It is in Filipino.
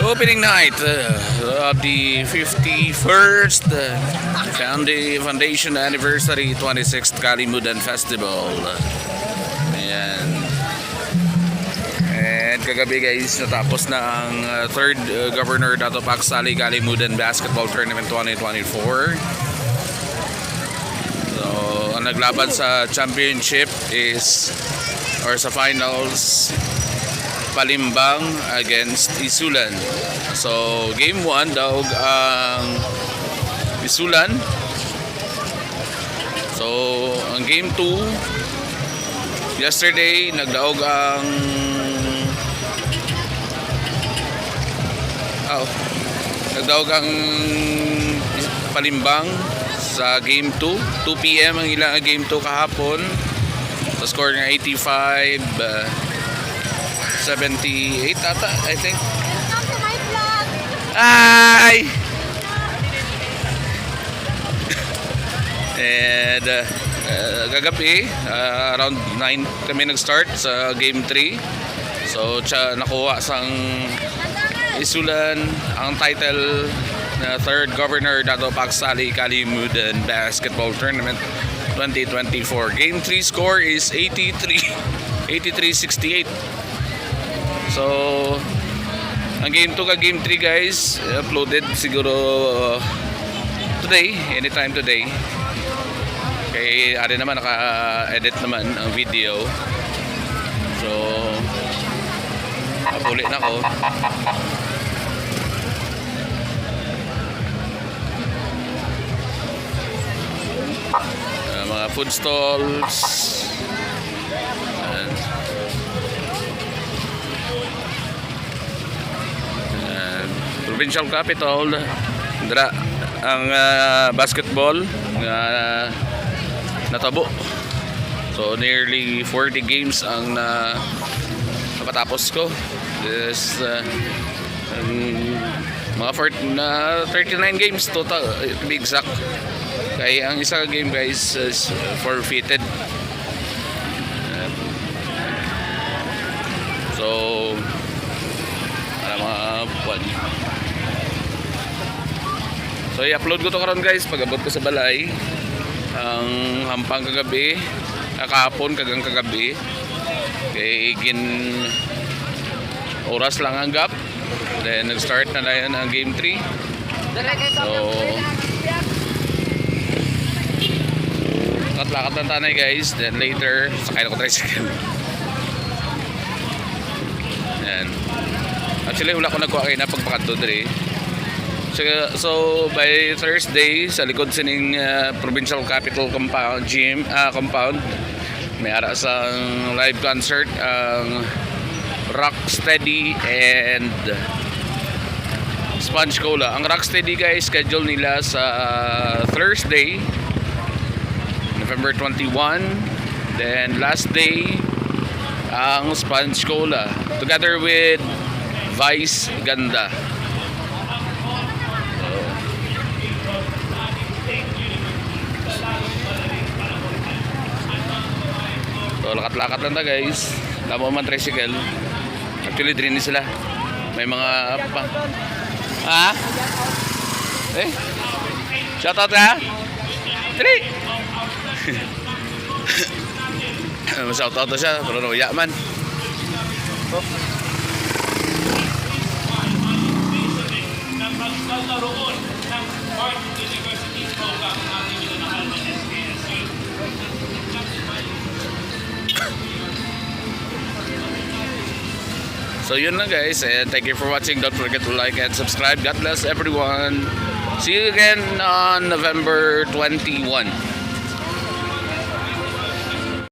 Opening night of the 51st Foundation Anniversary 26th Kalimudan Festival. Ayan. And kagabi guys, natapos na ang third Governor Dato Paksali Kalimudan Basketball Tournament 2024. So, ang naglaban sa championship is, or sa finals, Palimbang against Isulan. So, game 1 daog ang Isulan. So, ang game 2 yesterday nagdaog ang Palimbang sa game 2. 2 PM ang ilang game 2 kahapon. Sa score ng 78 ata, I think. Welcome to my vlog. Hi! And kagabi, around 9 kami nag-start sa game 3. So, nakuha sang Isulan ang title na third Governor Dato Paksali Kalimudan Basketball Tournament 2024. Game 3 score is 83-68. So, ang game 2 ka game 3 guys, uploaded siguro today, anytime today. Kaya ari naman naka-edit naman ang video. So, napulit na ko. Mga food stalls. Provincial capital dra ang basketball nga natabo. So nearly 40 games ang napatapos ko. This mga 39 games total to be exact. Kaya ang isang game guys is forfeited. So para mga buwan. So i-upload ko to karon guys pag-abot ko sa balay ang hampang kagabi, kahapon kagang kagabi. Kay oras lang ang gap. Then nag-start na yan ang game 3. So lakad ng tanay guys. Then later sakay na ko tricycle. Yan. Actually wala ko nagkuha kayo na pagpakadto diri. So by Thursday sa likod sining Provincial Capital Compound Gym compound may ara sa live concert ang Rocksteady and Sponge Cola. Ang Rocksteady guys schedule nila sa Thursday November 21, then last day ang Sponge Cola together with Vice Ganda. So lakat-lakat lang ta guys. Lamo man tricycle. Actually drin sila. May mga ha? Eh? Shoutout ha? Dri! Shoutout to siya. Pero nuya man. So yun lang guys, and thank you for watching. Don't forget to like and subscribe. God bless everyone. See you again on November 21.